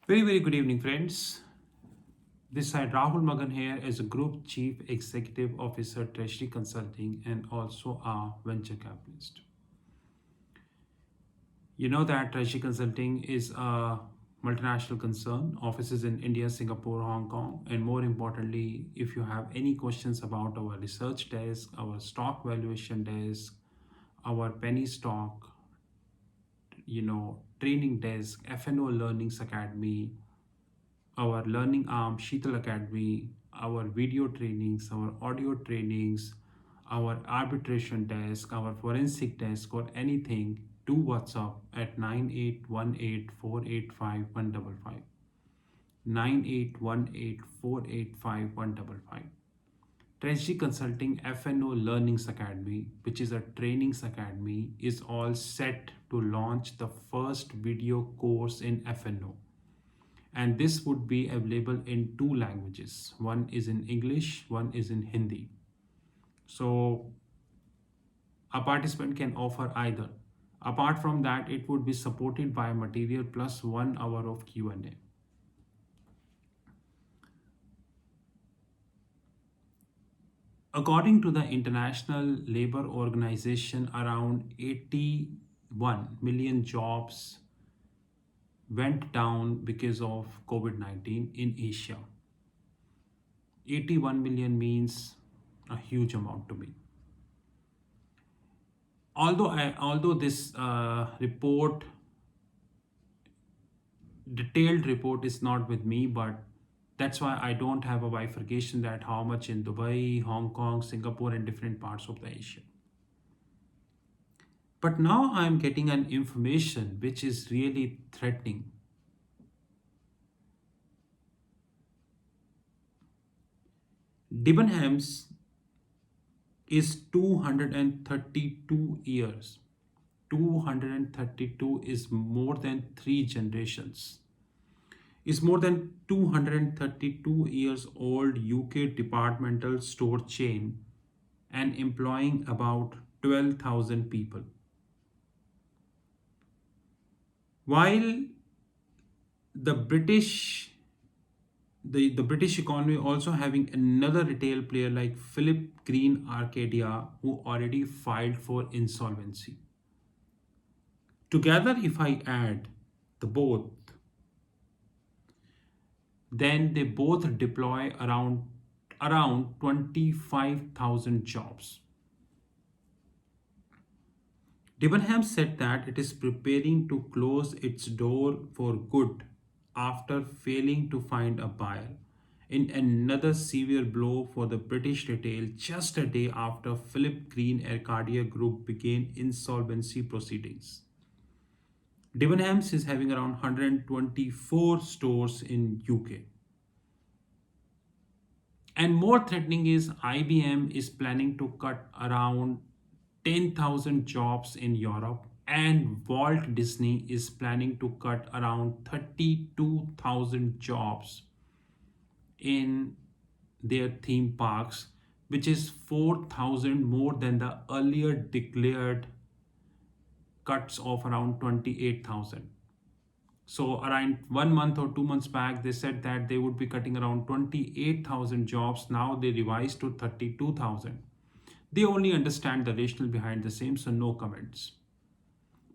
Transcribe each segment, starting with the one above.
Very good evening, friends. This side Rahul Magan here as a Group Chief Executive Officer, Treasury Consulting, and also a venture capitalist. You know that Treasury Consulting is a multinational concern, offices in India, Singapore, Hong Kong, and more importantly, if you have any questions about our research desk, our stock valuation desk, our penny stock, training desk, FNO Learnings Academy, our learning arm, Sheetal Academy, our video trainings, our audio trainings, our arbitration desk, our forensic desk, or anything, do WhatsApp at 9818485155. 9818485155. Treasury Consulting FNO Learnings Academy, which is a trainings academy, is all set to launch the first video course in FNO, and this would be available in two languages. One is in English, one is in Hindi. So a participant can offer either. Apart from that, it would be supported by material plus 1 hour of Q&A. According to the International Labour Organization, around 81 million jobs went down because of COVID-19 in Asia. 81 million means a huge amount to me. Although this detailed report is not with me, but that's why I don't have a bifurcation that how much in Dubai, Hong Kong, Singapore, and different parts of the Asia. But now I'm getting an information which is really threatening. Debenhams is 232 years. 232 is more than 3 generations. Is more than 232 years old UK departmental store chain and employing about 12,000 people. While the British economy also having another retail player like Philip Green Arcadia, who already filed for insolvency. Together, if I add the both, then they both deploy around 25,000 jobs. Debenhams said that it is preparing to close its door for good after failing to find a buyer, in another severe blow for the British retail just a day after Philip Green Arcadia Group began insolvency proceedings. Debenhams is having around 124 stores in UK. And more threatening is IBM is planning to cut around 10,000 jobs in Europe, and Walt Disney is planning to cut around 32,000 jobs in their theme parks, which is 4,000 more than the earlier declared cuts of around 28,000. So around 1 month or 2 months back, they said that they would be cutting around 28,000 jobs. Now they revised to 32,000. They only understand the rationale behind the same, so no comments.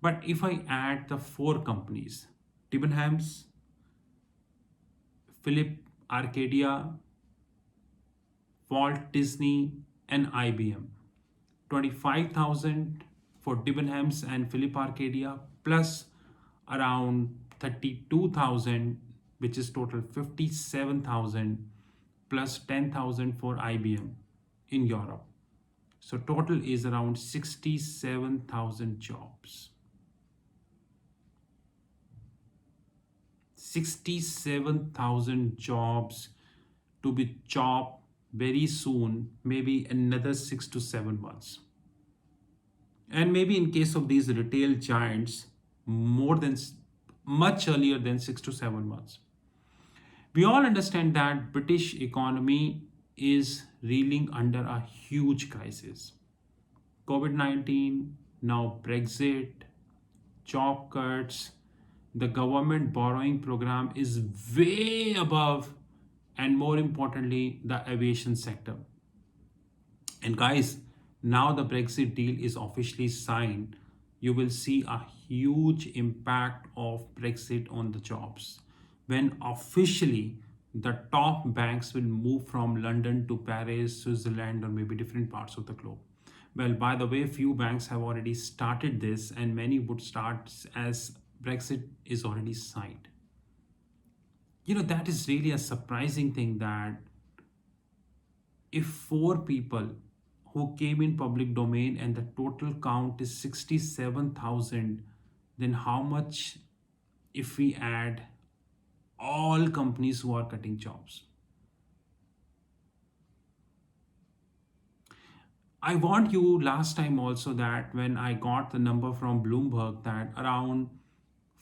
But if I add the four companies, Debenhams, Philip Arcadia, Walt Disney, and IBM, 25,000 for Debenhams and Philip Arcadia, plus around 32,000, which is total 57,000, plus 10,000 for IBM in Europe. So total is around 67,000 jobs. 67,000 jobs to be chopped very soon, maybe another 6 to 7 months. And maybe in case of these retail giants, much earlier than 6 to 7 months. We all understand that British economy is reeling under a huge crisis. COVID-19, now Brexit, job cuts, The government borrowing program is way above, and more importantly, the aviation sector. And guys, now the Brexit deal is officially signed. You will see a huge impact of Brexit on the jobs. When officially the top banks will move from London to Paris, Switzerland, or maybe different parts of the globe. Well, by the way, few banks have already started this, and many would start as Brexit is already signed. That is really a surprising thing that if four people who came in public domain and the total count is 67,000, then how much if we add all companies who are cutting jobs? I want you last time also that when I got the number from Bloomberg that around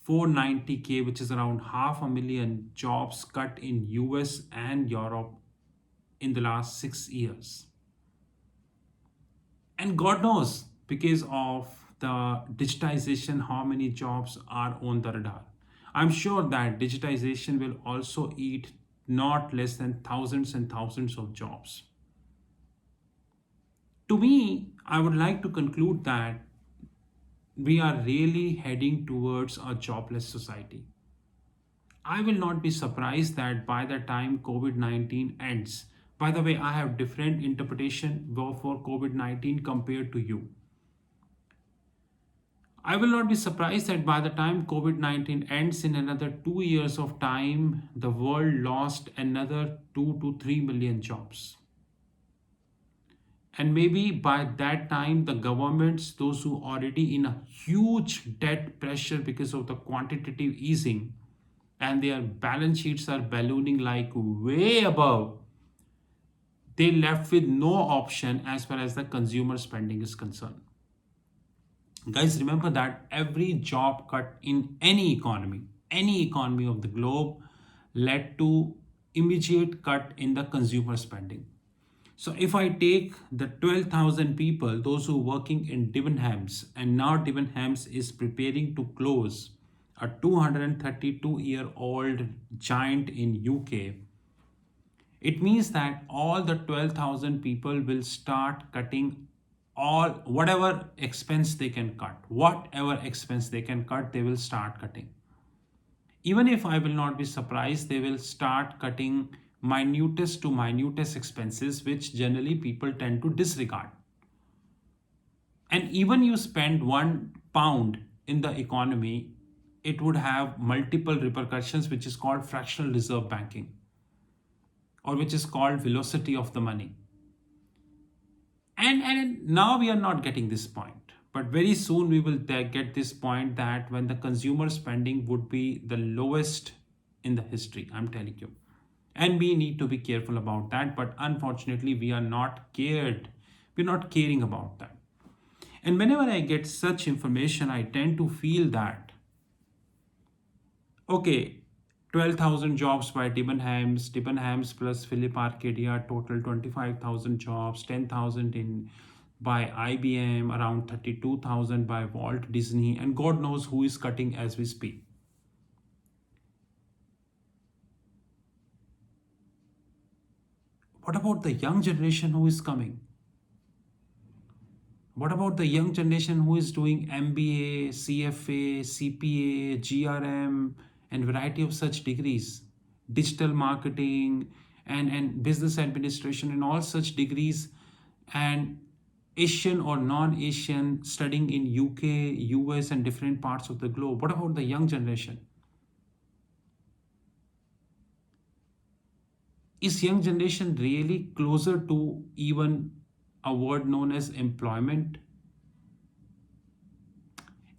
490K, which is around half a million jobs cut in US and Europe in the last 6 years. And God knows, because of the digitization, how many jobs are on the radar. I'm sure that digitization will also eat not less than thousands and thousands of jobs. To me, I would like to conclude that we are really heading towards a jobless society. I will not be surprised that by the time COVID 19 ends, by the way, I have different interpretation for COVID 19 compared to you. I will not be surprised that by the time COVID 19 ends in another 2 years of time, the world lost another 2 to 3 million jobs. And maybe by that time, the governments, those who are already in a huge debt pressure because of the quantitative easing, and their balance sheets are ballooning like way above, they left with no option as far as the consumer spending is concerned. Guys, remember that every job cut in any economy of the globe, led to immediate cut in the consumer spending. So if I take the 12,000 people, those who are working in Debenhams, and now Debenhams is preparing to close, a 232-year-old giant in UK, it means that all the 12,000 people will start cutting all whatever expense they can cut. Whatever expense they can cut, they will start cutting. Even if I will not be surprised, they will start cutting minutest to minutest expenses, which generally people tend to disregard. And even you spend £1 in the economy, it would have multiple repercussions, which is called fractional reserve banking, or which is called velocity of the money. And now we are not getting this point, but very soon we will get this point that when the consumer spending would be the lowest in the history, I'm telling you. And we need to be careful about that, but unfortunately we are not cared. We're not caring about that. And whenever I get such information, I tend to feel that, okay, 12,000 jobs by Debenhams plus Philip Arcadia, total 25,000 jobs, 10,000 in by IBM, around 32,000 by Walt Disney, and God knows who is cutting as we speak. What about the young generation who is coming? What about the young generation who is doing MBA, CFA, CPA, GRM, and variety of such degrees, digital marketing and business administration and all such degrees, and Asian or non-Asian studying in UK, US, and different parts of the globe? What about the young generation? Is young generation really closer to even a word known as employment?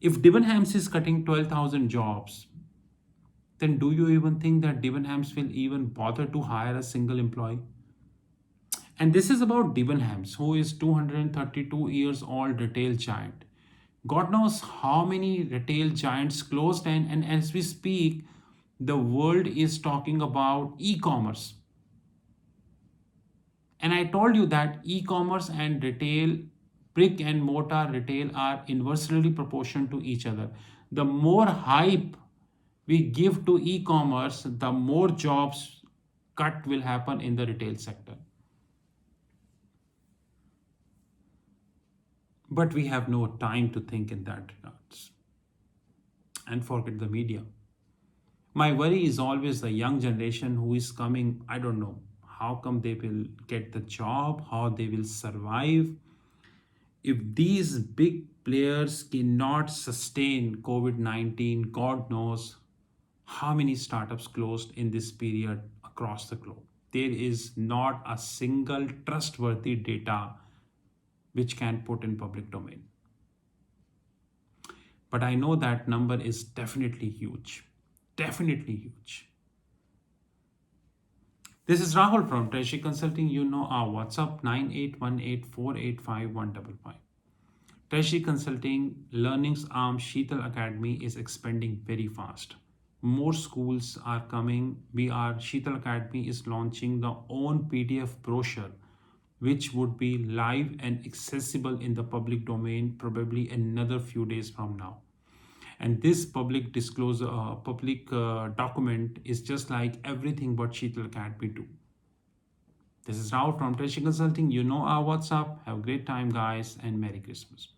If Debenhams is cutting 12,000 jobs, then do you even think that Debenhams will even bother to hire a single employee? And this is about Debenhams, who is 232 years old retail giant. God knows how many retail giants closed, and as we speak, the world is talking about e-commerce. And I told you that e-commerce and retail, brick and mortar retail, are inversely proportional to each other. The more hype we give to e-commerce, the more jobs cut will happen in the retail sector. But we have no time to think in that regards and forget the media. My worry is always the young generation who is coming. I don't know how come they will get the job, how they will survive. If these big players cannot sustain COVID 19, God knows how many startups closed in this period across the globe. There is not a single trustworthy data which can put in public domain. But I know that number is definitely huge. Definitely huge. This is Rahul from Treasury Consulting. You know our WhatsApp 9818485155. Treasury Consulting Learning's arm Sheetal Academy is expanding very fast. More schools are coming. Sheetal Academy is launching the own PDF brochure which would be live and accessible in the public domain probably another few days from now. And this public disclosure, public document is just like everything what Sheetal Academy do. This is Rahul from Treasury Consulting. You know our WhatsApp. Have a great time, guys, and Merry Christmas.